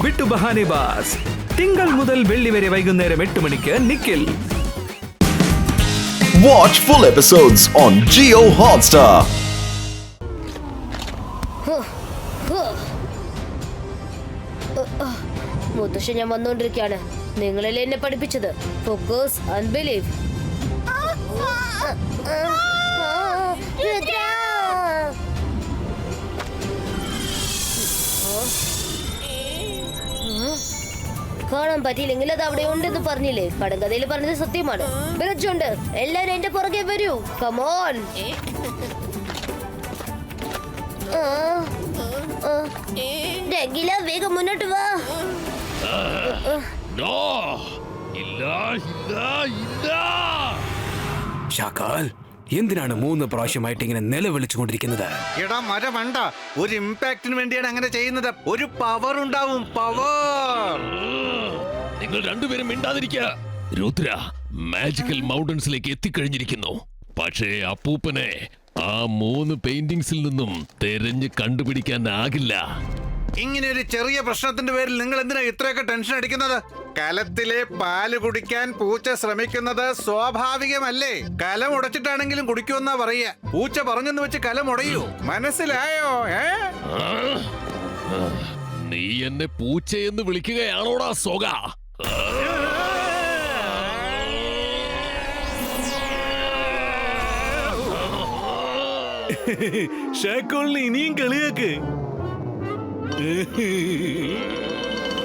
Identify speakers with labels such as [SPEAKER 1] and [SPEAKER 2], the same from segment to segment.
[SPEAKER 1] വിട്ടു ബഹാനെ ബാസ്. തിങ്കൾ മുതൽ വെള്ളി വരെ വൈകുന്നേരം 8 മണിക്ക് Nikhil.
[SPEAKER 2] Watch full episodes on Jio Hotstar.
[SPEAKER 3] മുത്തശ്ശൻ, ഞാൻ വന്നുകൊണ്ടിരിക്കുകയാണ്. നിങ്ങളല്ലേ എന്നെ പഠിപ്പിച്ചത്? Focus and believe. കാണാൻ പറ്റിയില്ലെങ്കിൽ അത് അവിടെ ഉണ്ടെന്ന് പറഞ്ഞില്ലേ? പടങ്കഥയിൽ പറഞ്ഞത് സത്യമാണ്. വിറച്ചുണ്ട്, എല്ലാരും എന്റെ പുറകെ വരൂ. കമോൺ. വേഗം മുന്നോട്ട് വാ.
[SPEAKER 1] ഷാക്കാൽ, എന്തിനാണ് 3 പ്രാവശ്യമായിട്ട് ഇങ്ങനെ നിലവിളിച്ചുകൊണ്ടിരിക്കുന്നത്?
[SPEAKER 4] എടാ മരമണ്ട, ഒരു ഇമ്പാക്റ്റിന് വേണ്ടിയാണ് അങ്ങനെ ചെയ്യുന്നത്. ഒരു പവർ ഉണ്ടാവും, പവർ.
[SPEAKER 5] നിങ്ങൾ രണ്ടുപേരും മിണ്ടാതിരിക്കുക. രുദ്ര മാജിക്കൽ മൗണ്ടൻസിലേക്ക് എത്തിക്കഴിഞ്ഞിരിക്കുന്നു. പക്ഷേ അപ്പൂപ്പനെ ആ 3 പെയിന്റിങ്സിൽ നിന്നും തെരഞ്ഞു കണ്ടുപിടിക്കാനാകില്ല.
[SPEAKER 4] ഇങ്ങനെ ഒരു ചെറിയ പ്രശ്നത്തിന്റെ പേരിൽ നിങ്ങൾ എന്തിനാ ഇത്രയൊക്കെ ടെൻഷൻ അടിക്കുന്നത്? കലത്തിലെ പാല് കുടിക്കാൻ പൂച്ച ശ്രമിക്കുന്നത് സ്വാഭാവികമല്ലേ? കലം ഉടച്ചിട്ടാണെങ്കിലും കുടിക്കുമെന്നാ പറയുക. പൂച്ച പറഞ്ഞെന്ന് വെച്ച് കലം ഉടയൂ, മനസ്സിലായോ?
[SPEAKER 5] നീ എന്നെ പൂച്ചയെന്ന് വിളിക്കുകയാണോടാ സോഗ?
[SPEAKER 1] ഷാക്കോളിനെ ഇനിയും കളിയാക്ക്.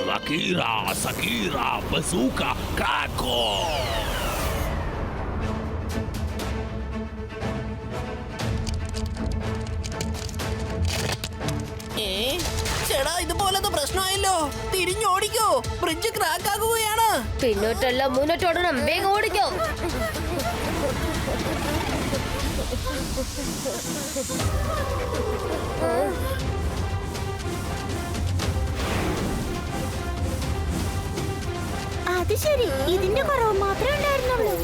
[SPEAKER 5] സക്കീറ സക്കീറ ബസൂക്ക ക്രാക്കോ.
[SPEAKER 6] ചേടാ, ഇതുപോലത്തെ പ്രശ്നമായല്ലോ. തിരിഞ്ഞോടിക്കോ, ബ്രിഡ്ജ് ക്രാക്ക് ആകുകയാണ്.
[SPEAKER 3] പിന്നോട്ടല്ല മുന്നോട്ടോടണം. വേഗം ഓടിക്കോ.
[SPEAKER 7] അത് ശരി, ഇതിന്റെ കുറവ് മാത്രമേ ഉണ്ടായിരുന്നുള്ളൂ.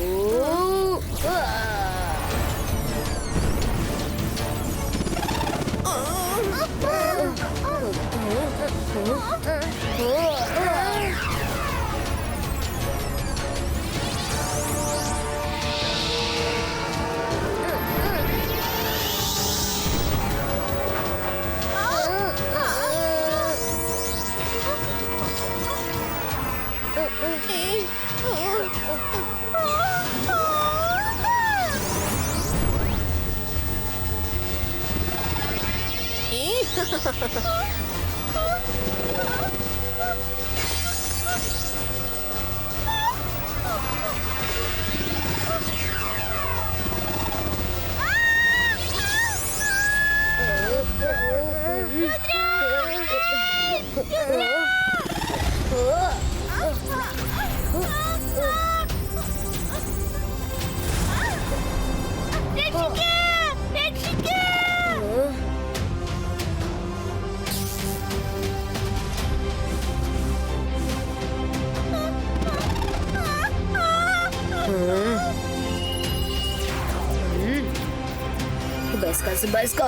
[SPEAKER 3] Let's go.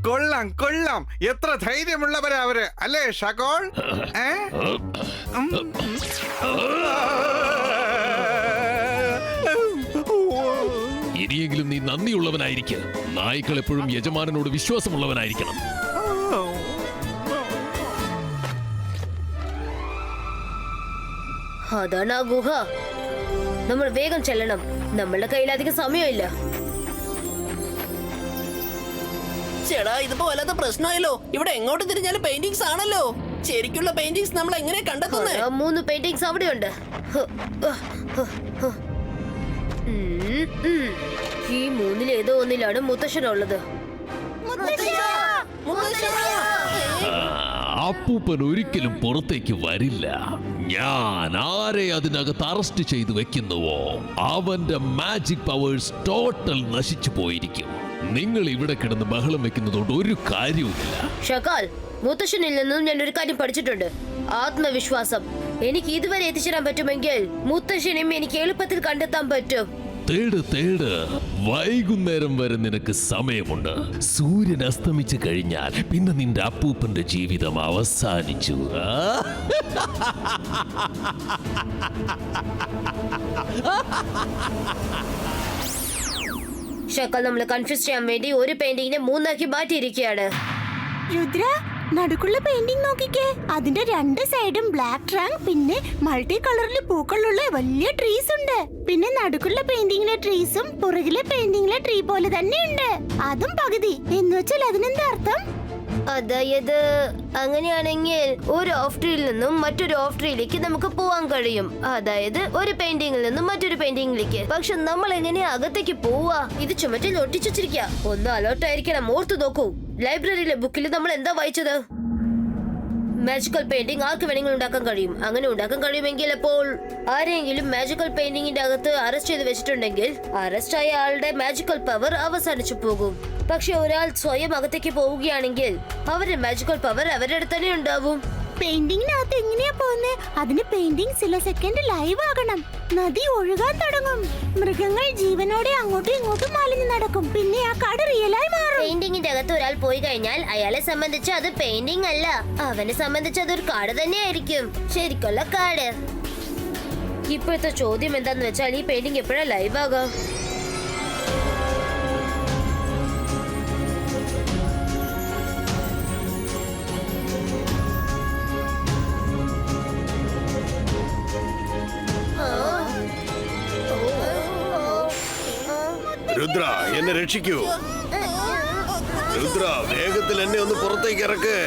[SPEAKER 4] കൊള്ളാം കൊള്ളാം, എത്ര ധൈര്യമുള്ളവരാ അവര്, അല്ലേ ഷാക്കോൾ?
[SPEAKER 5] ഇനിയെങ്കിലും നീ നന്ദിയുള്ളവനായിരിക്കും. നായ്ക്കൾ എപ്പോഴും യജമാനനോട് വിശ്വാസമുള്ളവനായിരിക്കണം.
[SPEAKER 3] അതാണ് ആ ഗുഹ. നമ്മൾ വേഗം ചെല്ലണം. നമ്മളുടെ കയ്യിൽ അധികം സമയമില്ല.
[SPEAKER 6] ചേടാ, ഇതുപോലത്തെ പ്രശ്നമായല്ലോ. ഇവിടെ എങ്ങോട്ട് തിരിഞ്ഞാലും പെയിന്റിങ്സ് ആണല്ലോ. ശരിക്കുള്ള പെയിന്റിങ്സ് നമ്മൾ എങ്ങനെ കണ്ടെത്തുന്നത്?
[SPEAKER 3] 3 പെയിന്റിങ്സ് അവിടെയുണ്ട്. ഈ 3-ൽ ഏതോ ഒന്നിലാണ് മുത്തശ്ശനുള്ളത്.
[SPEAKER 5] അപ്പൂപ്പൻ ഒരിക്കലും പുറത്തേക്ക് വരില്ല. ഞാൻ ആരെ അതിനകത്ത് അറസ്റ്റ് ചെയ്തു വെക്കുന്നുവോ അവന്റെ മാജിക് പവേഴ്സ് ടോട്ടൽ നശിച്ചു പോയിരിക്കും. നിങ്ങൾ ഇവിടെ കിടന്ന് ബഹളം വെക്കുന്നതുകൊണ്ട് ഒരു കാര്യവുമില്ല.
[SPEAKER 3] ഷക്കാൽ, മുത്തശ്ശനിൽ നിന്നും ഞാൻ ഒരു കാര്യം പഠിച്ചിട്ടുണ്ട്. ആത്മവിശ്വാസം. എനിക്ക് ഇതുവരെ എത്തിച്ചേരാൻ പറ്റുമെങ്കിൽ മുത്തശ്ശനെയും എനിക്ക് എളുപ്പത്തിൽ കണ്ടെത്താൻ പറ്റും.
[SPEAKER 5] തേട് വൈകുന്നേരം വരെ നിനക്ക് സമയമുണ്ട്. സൂര്യൻ അസ്തമിച്ചു കഴിഞ്ഞാൽ പിന്നെ നിന്റെ അപ്പൂപ്പന്റെ ജീവിതം അവസാനിച്ചു.
[SPEAKER 3] ഷക്കാൽ, നമ്മളെ കൺഫ്യൂസ് ചെയ്യാൻ വേണ്ടി ഒരു പെയിന്റിങ്ങിനെ 3 ആക്കി മാറ്റിയിരിക്കുകയാണ്.
[SPEAKER 7] രുദ്ര, നടുക്കുള്ള പെയിന്റിംഗ് നോക്കിക്കേ. അതിന്റെ 2 സൈഡും ബ്ലാക്ക് ട്രാങ്ക്, പിന്നെ മൾട്ടി കളറിൽ പൂക്കളുള്ള വലിയ ട്രീസ് ഉണ്ട്. പിന്നെ നടുക്കുള്ള പെയിന്റിങ്ങിലെ ട്രീസും പുറകിലെ പെയിന്റിങ്ങിലെ ട്രീ പോലെ തന്നെയുണ്ട്. അതും പകുതി. എന്ന് വെച്ചാൽ അതിനെന്താ അർത്ഥം?
[SPEAKER 3] അതായത് അങ്ങനെയാണെങ്കിൽ ഒരു ഓഫ് ട്രീയിൽ നിന്നും മറ്റൊരു ഓഫ് ട്രീയിലേക്ക് നമുക്ക് പോവാൻ കഴിയും. അതായത് ഒരു പെയിന്റിങ്ങിൽ നിന്നും മറ്റൊരു പെയിന്റിങ്ങിലേക്ക്. പക്ഷെ നമ്മൾ എങ്ങനെയാ അകത്തേക്ക് പോവാ? ഇത് ചുമറ്റിൽ ഒട്ടിച്ചിരിക്കുക. ഒന്ന് അലോട്ടായിരിക്കണം. ഓർത്തു നോക്കൂ, ലൈബ്രറിയിലെ ബുക്കിൽ നമ്മൾ എന്താ വായിച്ചത്? മാജിക്കൽ പെയിന്റിംഗ് ആർക്ക് വേണമെങ്കിലും ഉണ്ടാക്കാൻ കഴിയും. അങ്ങനെ ഉണ്ടാക്കാൻ കഴിയുമെങ്കിൽ അപ്പോൾ ആരെങ്കിലും മാജിക്കൽ പെയിന്റിങ്ങിന്റെ അകത്ത് അറസ്റ്റ് ചെയ്ത് വെച്ചിട്ടുണ്ടെങ്കിൽ അറസ്റ്റ് ആയ ആളുടെ മാജിക്കൽ പവർ അവസാനിച്ചു പോകും. പക്ഷെ ഒരാൾ സ്വയം അകത്തേക്ക് പോവുകയാണെങ്കിൽ അവരുടെ മാജിക്കൽ പവർ അവരുടെ അടുത്ത് തന്നെ ഉണ്ടാവും.
[SPEAKER 7] പെയിന്റിങ്ങിനകത്ത് എങ്ങനെയാ പോകുന്നത്? അതിന് പെയിന്റിംഗ് ചില സെക്കൻഡ് ലൈവ് ആകണം. നദി ഒഴുകാൻ തുടങ്ങും. മൃഗങ്ങൾ ജീവനോടെ അങ്ങോട്ടും ഇങ്ങോട്ടും മാലിഞ്ഞു നടക്കും. പിന്നെ ആ കാട് റിയലായി മാറും.
[SPEAKER 3] പെയിന്റിങ്ങിന്റെ അകത്ത് ഒരാൾ പോയി കഴിഞ്ഞാൽ അയാളെ സംബന്ധിച്ച് അത് പെയിന്റിംഗ് അല്ല, അവനെ സംബന്ധിച്ച് അതൊരു കാട് തന്നെയായിരിക്കും. ശരിക്കുള്ള കാട്. ഇപ്പോഴത്തെ ചോദ്യം എന്താന്ന് വെച്ചാൽ ഈ പെയിന്റിംഗ് എപ്പോഴാ ലൈവ് ആകാം?
[SPEAKER 8] രുദ്ര, എന്നെ രക്ഷിക്കൂ. രുദ്ര, വേഗത്തിൽ എന്നെ ഒന്ന് പുറത്തേക്ക് ഇറക്ക്.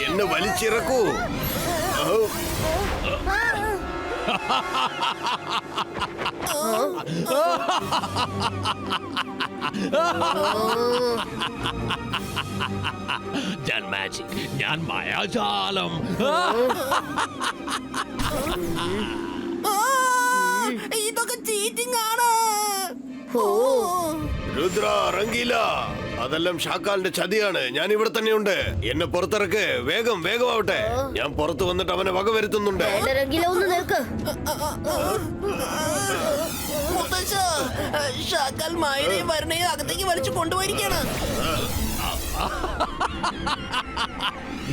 [SPEAKER 8] എന്നെ വലിച്ചിറക്കൂ.
[SPEAKER 5] ഞാൻ മാജിക്, ഞാൻ മായാജാലം.
[SPEAKER 6] ഇതൊക്കെ ചീറ്റിംഗ് ആണ്.
[SPEAKER 8] രുദ്ര, ഇറങ്ങിയില്ല. അതെല്ലാം ഷാക്കാലിന്റെ ചതിയാണ്. ഞാൻ ഇവിടെ തന്നെയുണ്ട്. എന്നെ പുറത്തിറക്ക്. വേഗം വേഗമാവട്ടെ. ഞാൻ പുറത്ത് വന്നിട്ട് അവനെ വകവരുത്തുന്നുണ്ട്.
[SPEAKER 3] ഒന്ന് നിൽക്ക്.
[SPEAKER 6] മുത്തശ്ശ, ഷാക്കാൽ മായനെയും വരണയും അകത്തേക്ക് വലിച്ചു കൊണ്ടുപോയിരിക്കാണ്.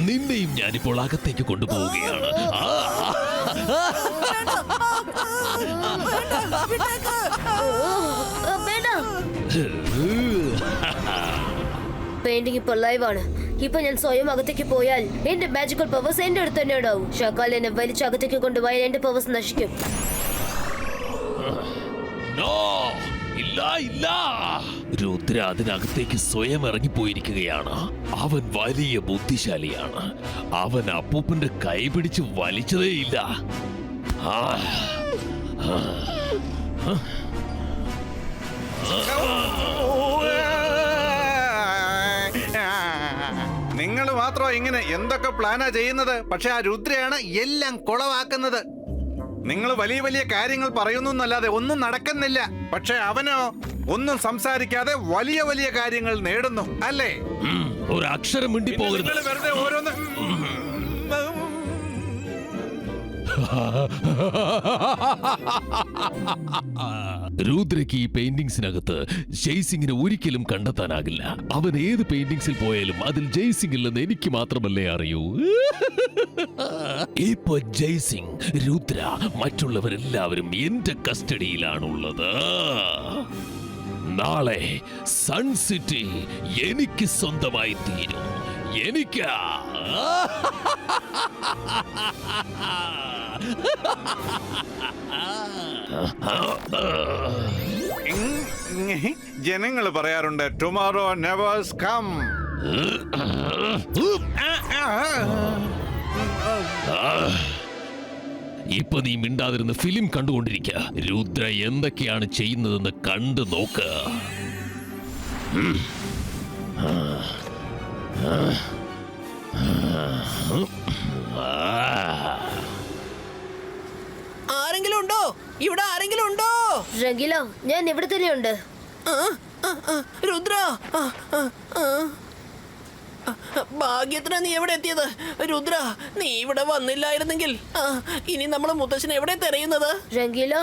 [SPEAKER 5] നിന്നെയും ഞാനിപ്പോൾ അകത്തേക്ക് കൊണ്ടുപോവുകയാണ്.
[SPEAKER 3] പെയിന്റിംഗ് ഇപ്പോൾ ലൈവാണ്. ഇപ്പൊ ഞാൻ സ്വയം അകത്തേക്ക് പോയാൽ എന്റെ മാജിക്കൽ പവേഴ്സ് എന്റെ അടുത്ത് തന്നെ ഉണ്ടാവും. ഷാക്കാൽ എന്നെ വലിച്ച് അകത്തേക്ക് കൊണ്ടുപോയാൽ എന്റെ പവേഴ്സ് നശിക്കും.
[SPEAKER 5] ഇല്ല, രുദ്ര അതിനകത്തേക്ക് സ്വയം ഇറങ്ങിപ്പോയിരിക്കുകയാണ്. അവൻ വലിയ ബുദ്ധിശാലിയാണ്. അവൻ അപ്പൂപ്പന്റെ കൈ പിടിച്ച് വലിച്ചതേയില്ല.
[SPEAKER 4] നിങ്ങൾ മാത്രം ഇങ്ങനെ എന്തൊക്കെ പ്ലാനാ ചെയ്യുന്നത്? പക്ഷെ ആ രുദ്രയാണ് എല്ലാം കുളവാക്കുന്നത്. നിങ്ങൾ വലിയ വലിയ കാര്യങ്ങൾ പറയുന്നു എന്നല്ലാതെ ഒന്നും നടക്കുന്നില്ല. പക്ഷെ അവനോ ഒന്നും സംസാരിക്കാതെ വലിയ വലിയ കാര്യങ്ങൾ നേടുന്നു, അല്ലേ?
[SPEAKER 5] ഒരു അക്ഷരം മിണ്ടി പോകരുത്.
[SPEAKER 4] വെറുതെ ഓരോന്ന്.
[SPEAKER 5] രുദ്രയ്ക്ക് ഈ പെയിന്റിങ്സിനകത്ത് ജയ്സിംഗിനെ ഒരിക്കലും കണ്ടെത്താനാകില്ല. അവൻ ഏത് പെയിന്റിങ്സിൽ പോയാലും അതിൽ ജയ്സിംഗ് ഇല്ലെന്ന് എനിക്ക് മാത്രമല്ലേ അറിയൂ. ഇപ്പൊ ജയ്സിംഗ്, രുദ്ര, മറ്റുള്ളവരെല്ലാവരും എന്റെ കസ്റ്റഡിയിലാണുള്ളത്. നാളെ സൺ സിറ്റി എനിക്ക് സ്വന്തമായി തീരും. എനിക്ക്
[SPEAKER 4] ജനങ്ങൾ പറയാറുണ്ട് ടുമോറോ നെവേഴ്സ് കം.
[SPEAKER 5] ഇപ്പൊ നീ മിണ്ടാതിരുന്ന് ഫിലിം കണ്ടുകൊണ്ടിരിക്കുക. രുദ്ര എന്തൊക്കെയാണ് ചെയ്യുന്നതെന്ന് കണ്ടു നോക്ക്.
[SPEAKER 6] ആരെങ്കിലും ഉണ്ടോ ഇവിടെ? ആരെങ്കിലും ഉണ്ടോ?
[SPEAKER 3] റംഗീല, ഞാൻ ഇവിടെ തന്നെയുണ്ട്.
[SPEAKER 6] രുദ്ര, ഭാഗ്യത്തിനാ നീ എവിടെ എത്തിയത്? രുദ്ര, നീ ഇവിടെ വന്നില്ലായിരുന്നെങ്കിൽ ഇനി നമ്മള് മുത്തശ്ശനെ എവിടെ തെരയുന്നത്?
[SPEAKER 3] റംഗീല,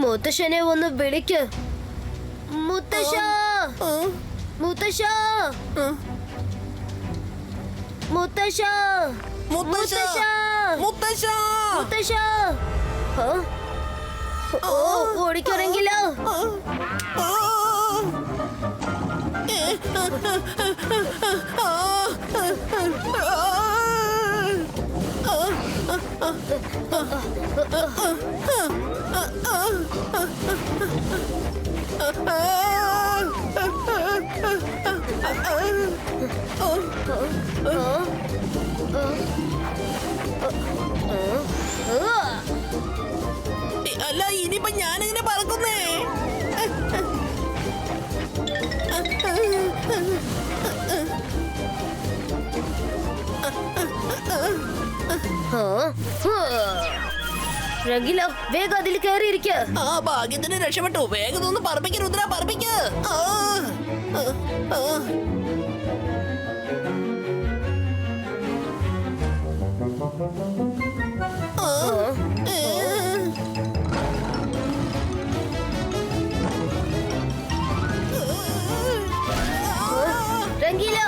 [SPEAKER 3] മുത്തശ്ശനെ ഒന്ന് വിളിക്ക്. മുത്തശ്ശ, മുത്തശ്ശ, മുത്തശ്ശ,
[SPEAKER 6] മുത്തശ്ശ, മുത്തശ്ശ,
[SPEAKER 3] മുത്തശ്ശ. ഓടിക്കോ റംഗീല.
[SPEAKER 6] അല്ല, ഇനിയിപ്പോ ഞാനെങ്ങനെ പറക്കുന്നേ?
[SPEAKER 3] റംഗീല, വേഗം അതിൽ കയറിയിരിക്ക.
[SPEAKER 6] ഭാഗ്യത്തിന് രക്ഷപ്പെട്ടു. വേഗം ഒന്ന് പറപ്പിക്ക രുദ്ര, പറപ്പിക്ക.
[SPEAKER 3] റംഗീല,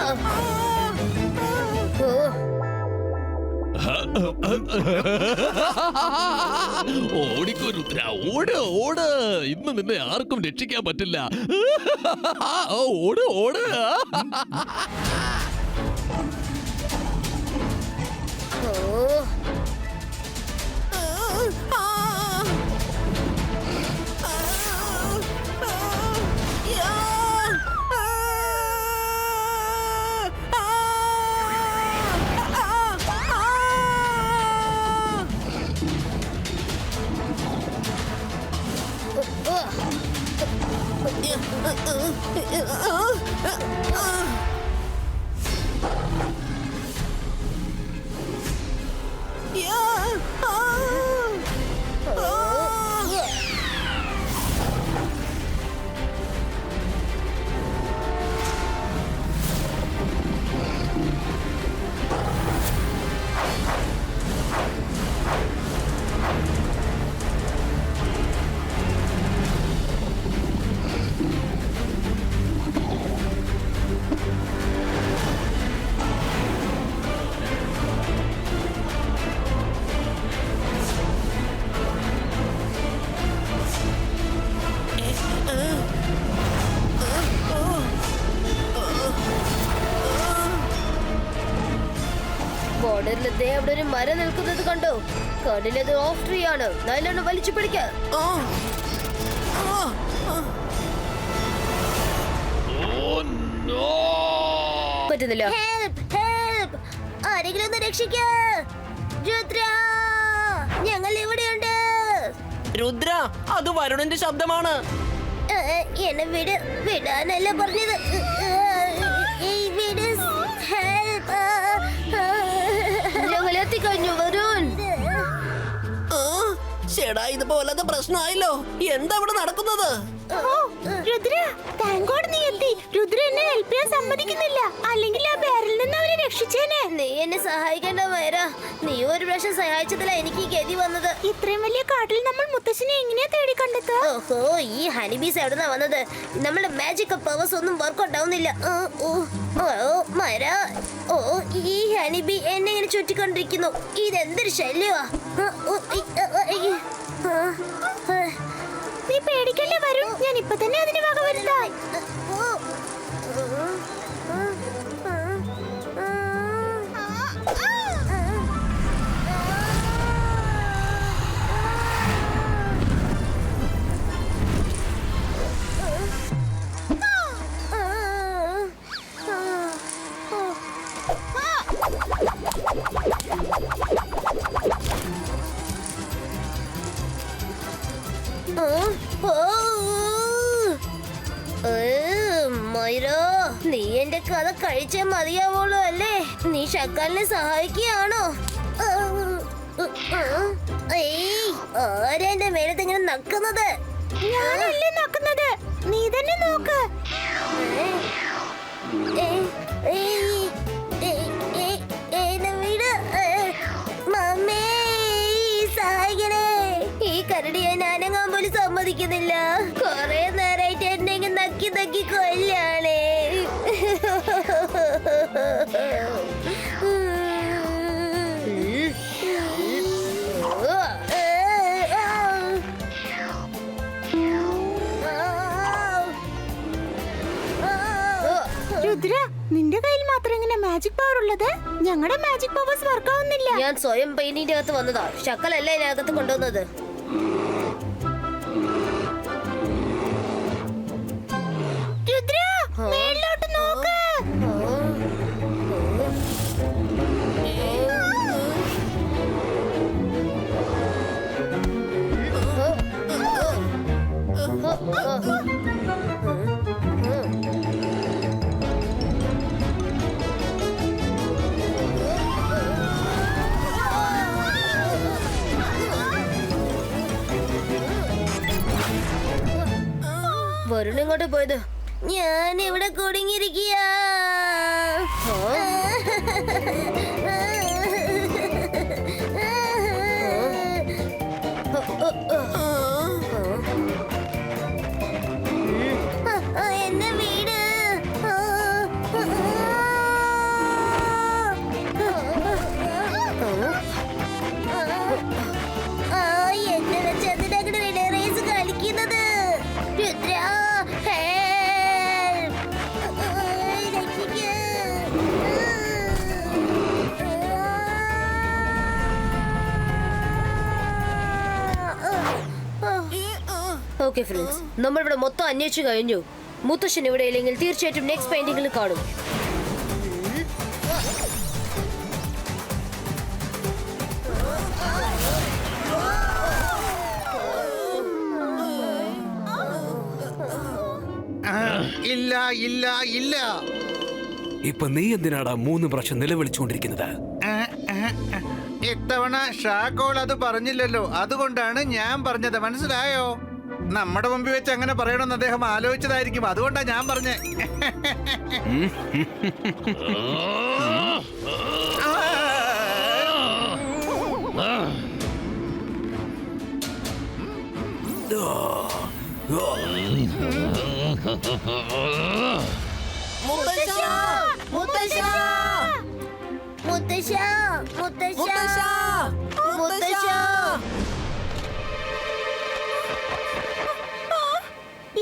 [SPEAKER 5] ഓടിക്കോ രുദ്ര, ഓട് ഓട്. ഇന്ന് നിന്നെ ആർക്കും രക്ഷിക്കാൻ പറ്റില്ല. ഓട് ഓട്.
[SPEAKER 3] ബോർഡറിൽ അവിടെ ഒരു മരം നിൽക്കുന്നത് കണ്ടോ? കടലത് ഓഫ് ട്രീ ആണ്. നല്ലോണം വലിച്ചു പിടിക്ക. പറ്റുന്നില്ല. ആരെങ്കിലും ഒന്ന് രക്ഷിക്ക. രുദ്ര, ഞങ്ങൾ ഇവിടെയുണ്ട്.
[SPEAKER 6] രുദ്ര, അത് വരുണിന്റെ ശബ്ദമാണ്.
[SPEAKER 3] എന്നെ വിടാനല്ല പറഞ്ഞത്. ഞങ്ങൾ എത്തിക്കഴിഞ്ഞു വരുൺ.
[SPEAKER 6] ചേടാ, ഇതുപോലത്തെ പ്രശ്നമായല്ലോ. എന്താ ഇവിടെ നടക്കുന്നത്?
[SPEAKER 7] രുദ്ര, താങ്ക് ഗോഡ് നീ എത്തി. രുദ്ര എന്നെ ഹെൽപ്പ് ചെയ്യാൻ സമ്മതിക്കുന്നില്ല. അല്ലെങ്കിൽ ആ ബാരലിൽ നിന്ന് അവരെ രക്ഷിച്ചേനെ.
[SPEAKER 3] നീ എന്നെ സഹായിക്കേണ്ട മൈര. നീ ഒരു പ്രാവശ്യം സഹായിച്ചതില എനിക്ക് ഈ ഗതി വന്നത്.
[SPEAKER 7] ഇത്രയും വലിയ കാട്ടിൽ നമ്മൾ മുത്തശ്ശനെ എങ്ങനെയാ തേടി കണ്ടെത്തുക?
[SPEAKER 3] ഓഹോ, ഈ ഹണിബീസ് എവിടുന്നാ വന്നത്? നമ്മുടെ മാജിക് പവേഴ്സ് ഒന്നും വർക്ക്ഔട്ട് ആവുന്നില്ല. മൈര, ഈ ഹണിബി എന്നെ ഇങ്ങനെ ചുറ്റിക്കൊണ്ടിരിക്കുന്നു. ഇതെന്തൊരു ശല്യമാ.
[SPEAKER 7] നീ പേടിക്കല്ലേ വരും, ഞാൻ ഇപ്പൊ തന്നെ അതിന് വക വരുത്താം.
[SPEAKER 3] മൈരോ, നീ എന്റെ കഥ കഴിച്ചേ മതിയാവുള്ളൂ അല്ലേ? നീ ഷക്കാലിനെ സഹായിക്കുകയാണോ? ആരാ എന്റെ മേലത്ത് ഇങ്ങനെ നക്കുന്നത്?
[SPEAKER 7] ഞാനല്ലേ നോക്കുന്നത്, നീ തന്നെ നോക്ക്.
[SPEAKER 3] ഈ കരടിയെ ഞാനങ്ങാൻ പോലും സമ്മതിക്കുന്നില്ല. കൊറേ നേരായിട്ട് എന്നെ നക്കി നക്കി കൊല്ലാണേ.
[SPEAKER 7] രുദ്ര, നിന്റെ കയ്യിൽ മാത്രം എങ്ങനെ മാജിക് പവർ ഉള്ളത്? ഞങ്ങളുടെ മാജിക് പവേഴ്സ് വർക്ക് ആവുന്നില്ല.
[SPEAKER 3] ഞാൻ സ്വയം പെയിന്റിന്റെ അകത്ത് വന്നതാ. ശക്കലല്ല ഇതിനകത്ത് കൊണ്ടുവന്നത്.
[SPEAKER 7] രുദ്ര, മേളിലോട്ട് നോക്ക്.
[SPEAKER 3] വരുൺ ഇങ്ങോട്ട് പോയത്. ഞാൻ ഇവിടെ കുടുങ്ങിയിരിക്കുക. എന്നെ വീട്. എന്നെ വെച്ച് അതിനങ്ങനെ റേസ് കളിക്കുന്നത്. രുദ്ര, ഓക്കെ ഫ്രണ്ട്സ്, നമ്മളിവിടെ മൊത്തം അന്വേഷിച്ചു കഴിഞ്ഞു. മുത്തശ്ശൻ ഇവിടെ ഇല്ലെങ്കിൽ തീർച്ചയായിട്ടും നെക്സ്റ്റ് പെയിന്റിംഗിൽ കാണും.
[SPEAKER 4] ഇല്ല ഇല്ല ഇല്ല.
[SPEAKER 1] ഇപ്പൊ നീ എന്തിനാടാ 3 പ്രാവശ്യം നിലവിളിച്ചുകൊണ്ടിരിക്കുന്നത്?
[SPEAKER 4] ഇത്തവണ ഷാക്കോൾ അത് പറഞ്ഞില്ലല്ലോ, അതുകൊണ്ടാണ് ഞാൻ പറഞ്ഞത്. മനസ്സിലായോ? നമ്മുടെ മുമ്പിൽ വെച്ച് അങ്ങനെ പറയണമെന്ന് അദ്ദേഹം ആലോചിച്ചതായിരിക്കും. അതുകൊണ്ടാ ഞാൻ പറഞ്ഞേ.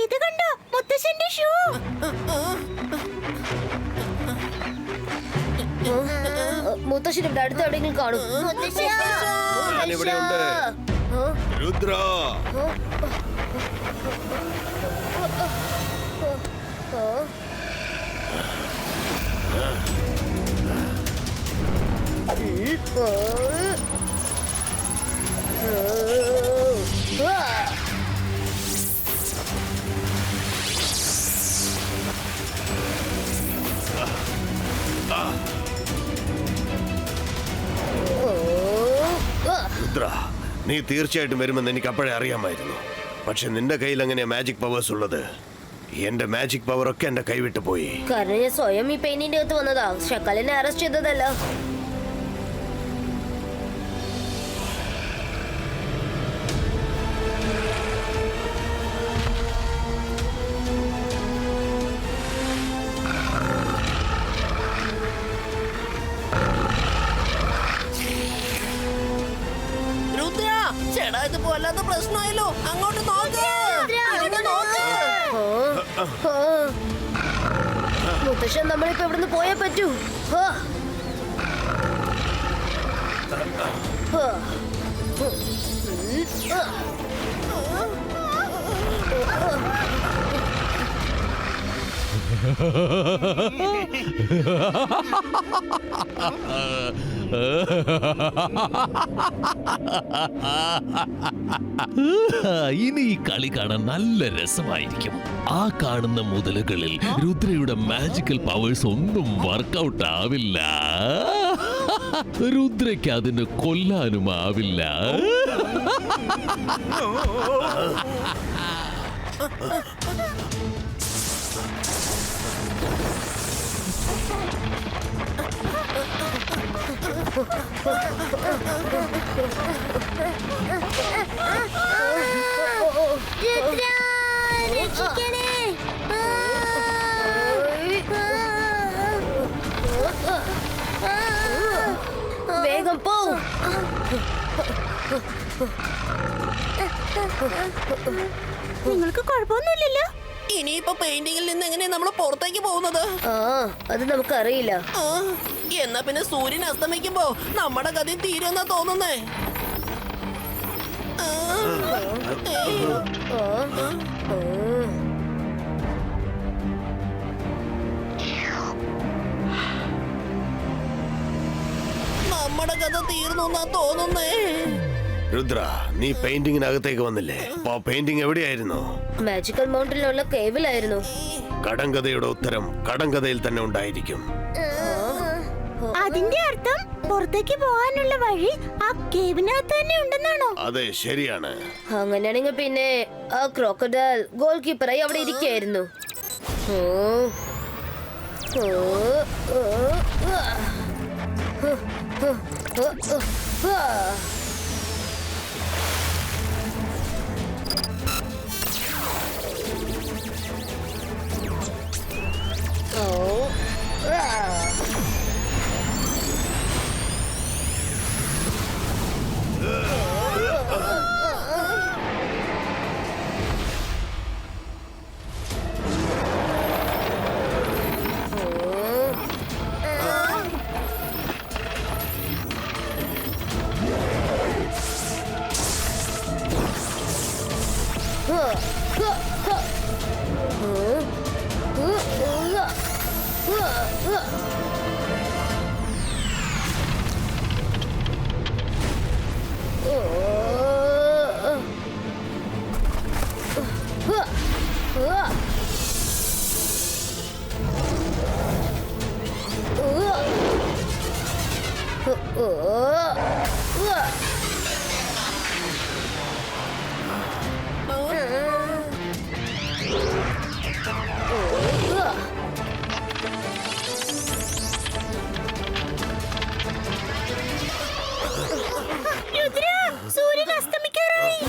[SPEAKER 7] ഇത് കണ്ടോ, മുത്തശ്ശന്റെ ഷൂ.
[SPEAKER 3] മുത്തശ്ശൻ ഇവിടെ അടുത്ത് എവിടെയെങ്കിലും കാണും.
[SPEAKER 8] ഞാനിവിടെയുണ്ട്. രുദ്ര, രുദ്ര, നീ തീർച്ചയായിട്ടും വരുമെന്ന് എനിക്ക് അപ്പോഴേ അറിയാമായിരുന്നു. പക്ഷെ നിന്റെ കയ്യിൽ എങ്ങനെയാ മാജിക് പവേഴ്സ് ഉള്ളത്? എന്റെ മാജിക് പവർ ഒക്കെ എന്റെ കൈവിട്ട് പോയി.
[SPEAKER 3] കാരണം ഞാൻ സ്വയം ഈ പെയിന്റിന്റെ അകത്ത് വന്നതാ. ഷക്കലിനെ അറസ്റ്റ് ചെയ്തതല്ല.
[SPEAKER 6] രുദ്ര, ചേടാ ഇത് പോലാത്ത പ്രശ്നമായല്ലോ. അങ്ങോട്ട് നോക്ക്.
[SPEAKER 3] മുത്തശ്ശൻ നമ്മളിപ്പോ ഇവിടുന്ന് പോയേ പറ്റൂ.
[SPEAKER 5] ഇനി ഈ കളി കാണാൻ നല്ല രസമായിരിക്കും. ആ കാണുന്ന മുതലുകളിൽ രുദ്രയുടെ മാജിക്കൽ പവേഴ്സ് ഒന്നും വർക്കൗട്ട് ആവില്ല. രുദ്രയ്ക്ക് അതിന് കൊല്ലാനും ആവില്ല.
[SPEAKER 7] രുദ്ര, രക്ഷിക്കണേ.
[SPEAKER 3] വേഗം പോ.
[SPEAKER 7] നിങ്ങൾക്ക് കുഴപ്പമൊന്നുമില്ലല്ലോ?
[SPEAKER 6] ഇനിയിപ്പോ പെയിന്റിങ്ങിൽ നിന്ന് എങ്ങനെയാ നമ്മൾ പുറത്തേക്ക് പോകുന്നത്?
[SPEAKER 3] ആ, അത് നമുക്കറിയില്ല.
[SPEAKER 6] ആ, എന്നാ പിന്നെ സൂര്യൻ അസ്തമിക്കുമ്പോ നമ്മുടെ കഥ തീരുമെന്നാ തോന്നുന്നേ. ആ, ഏയ്. നമ്മുടെ കഥ തീർന്നു എന്നാ തോന്നുന്നേ.
[SPEAKER 8] രുദ്ര, നീ പെയിന്റിങ്ങിനകത്തേക്ക് വന്നില്ലേ? അപ്പൊ പെയിന്റിംഗ് എവിടെയായിരുന്നു?
[SPEAKER 3] മാജിക്കൽ മൗണ്ടനിലുള്ള കേവിലായിരുന്നു.
[SPEAKER 8] കടങ്കഥയുടെ ഉത്തരം കടങ്കഥയിൽ തന്നെ ഉണ്ടായിരിക്കും.
[SPEAKER 7] അതിന്റെ അർത്ഥം പുറത്തേക്ക് പോകാനുള്ള വഴി ആ കേവിനകത്ത് തന്നെ ഉണ്ടെന്നാണോ?
[SPEAKER 8] അതെ, ശരിയാണ്.
[SPEAKER 3] അങ്ങനെയാണെങ്കിൽ പിന്നെ ആ ക്രോക്കഡൈൽ ഗോൾ കീപ്പറായി അവിടെ ഇരിക്കായിരുന്നു.
[SPEAKER 7] രുദ്ര, സൂര്യൻ അസ്തമിക്കാറായി.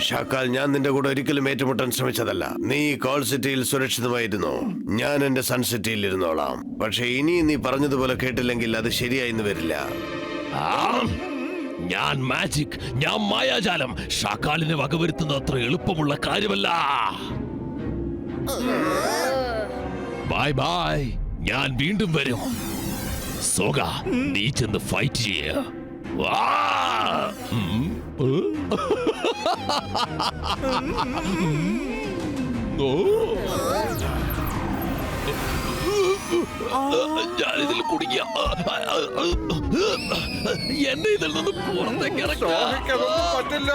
[SPEAKER 8] ഷാക്കാൽ, ഞാൻ നിന്റെ കൂടെ ഒരിക്കലും ഏറ്റുമുട്ടാൻ ശ്രമിച്ചതല്ല. നീ കോൾ സിറ്റിയിൽ സുരക്ഷിതമായിരുന്നു, ഞാൻ എന്റെ സൺ സിറ്റിയിൽ ഇരുന്നോളാം. പക്ഷെ ഇനി നീ പറഞ്ഞതുപോലെ കേട്ടില്ലെങ്കിൽ അത് ശരിയായിന്ന് വരില്ല.
[SPEAKER 5] ഞാൻ മാജിക്, ഞാൻ മായാജാലം. ഷാക്കാലിനെ വകവരുത്തുന്ന അത്ര എളുപ്പമുള്ള കാര്യമല്ല. ബൈ ബൈ, ഞാൻ വീണ്ടും വരും. സോഗ, നീ ചെന്ന് ഫൈറ്റ് ചെയ്യ. ഞാനിതിൽ കുടുങ്ങിയ എന്നെ ഇതിൽ നിന്ന് പുറത്തേക്ക്
[SPEAKER 4] ദ്രോഹിക്കതൊന്നും പറ്റില്ല.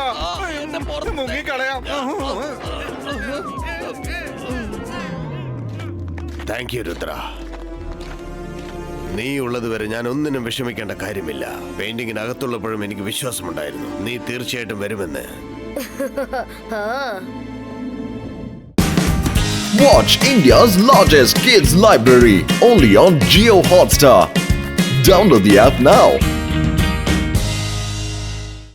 [SPEAKER 4] മുങ്ങിക്കളയാം.
[SPEAKER 8] Thank you Rudra. നീ ഉള്ളതുവരെ ഞാൻ ഒന്നിനും വിഷമിക്കേണ്ട കാര്യമില്ല. പെയിന്റിങ്ങിനകത്തുള്ളപ്പോഴും എനിക്ക് വിശ്വാസമുണ്ടായിരുന്നു നീ തീർച്ചയായിട്ടും വരുമെന്ന്.
[SPEAKER 2] Watch India's largest kids library only on Jio Hotstar. Download the app now.